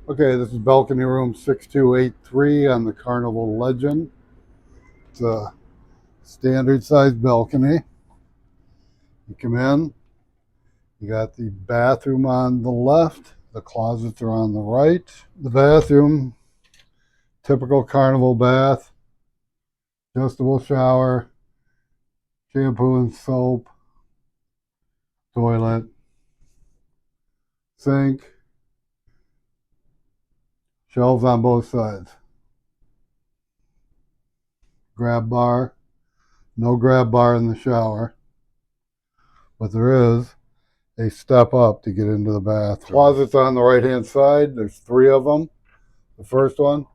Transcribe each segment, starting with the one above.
Okay, this is balcony room 6283 on the Carnival Legend. It's a standard size balcony. You come in, you got the bathroom on the left, the closets are on the right. The bathroom, typical Carnival bath, adjustable shower, shampoo and soap, toilet, sink, shelves on both sides. Grab bar, no grab bar in the shower, but there is a step up to get into the bathroom. Closets on the right hand side, there's 3 of them. The first one,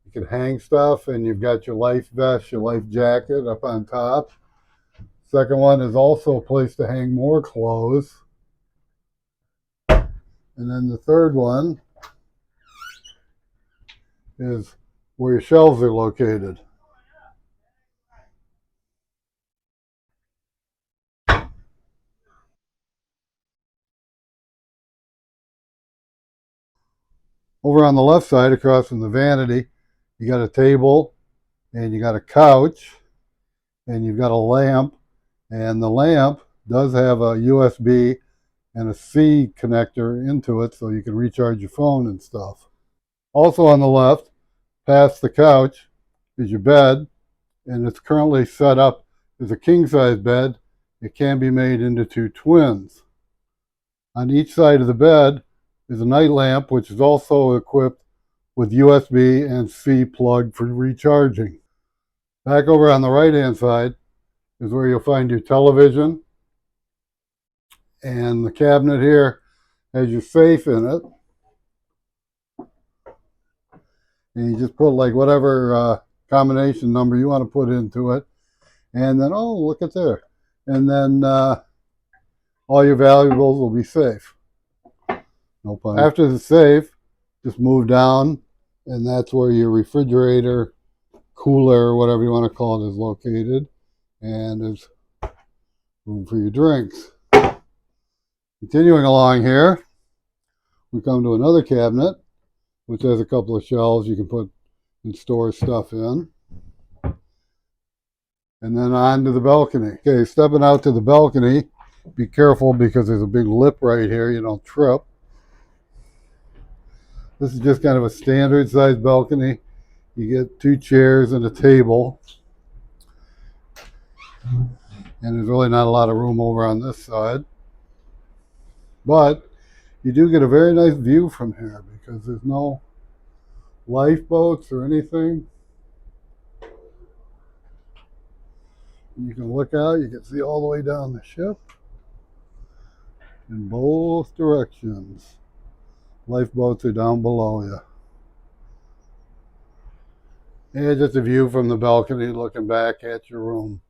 you can hang stuff and you've got your life vest, your life jacket up on top. Second one is also a place to hang more clothes. And then the third one is where your shelves are located. Over on the left side, across from the vanity, you got a table and you got a couch and you've got a lamp, and the lamp does have a USB and a C connector into it so you can recharge your phone and stuff. Also on the left, past the couch, is your bed, and it's currently set up as a king-size bed. It can be made into 2 twins. On each side of the bed is a night lamp, which is also equipped with USB and C plug for recharging. Back over on the right-hand side is where you'll find your television, and the cabinet here has your safe in it. And you just put like whatever combination number you want to put into it, and then, oh, look at there, and then all your valuables will be safe. No pun. After the safe, just move down, and that's where your refrigerator, cooler, whatever you want to call it, is located, and there's room for your drinks. Continuing along here, we come to another cabinet, which has a couple of shelves you can put and store stuff in. And then on to the balcony. Okay, stepping out to the balcony, be careful because there's a big lip right here, you don't trip. This is just kind of a standard size balcony. You get 2 chairs and a table. And there's really not a lot of room over on this side. But you do get a very nice view from here because there's no lifeboats or anything. You can look out, you can see all the way down the ship in both directions. Lifeboats are down below you. And just a view from the balcony looking back at your room.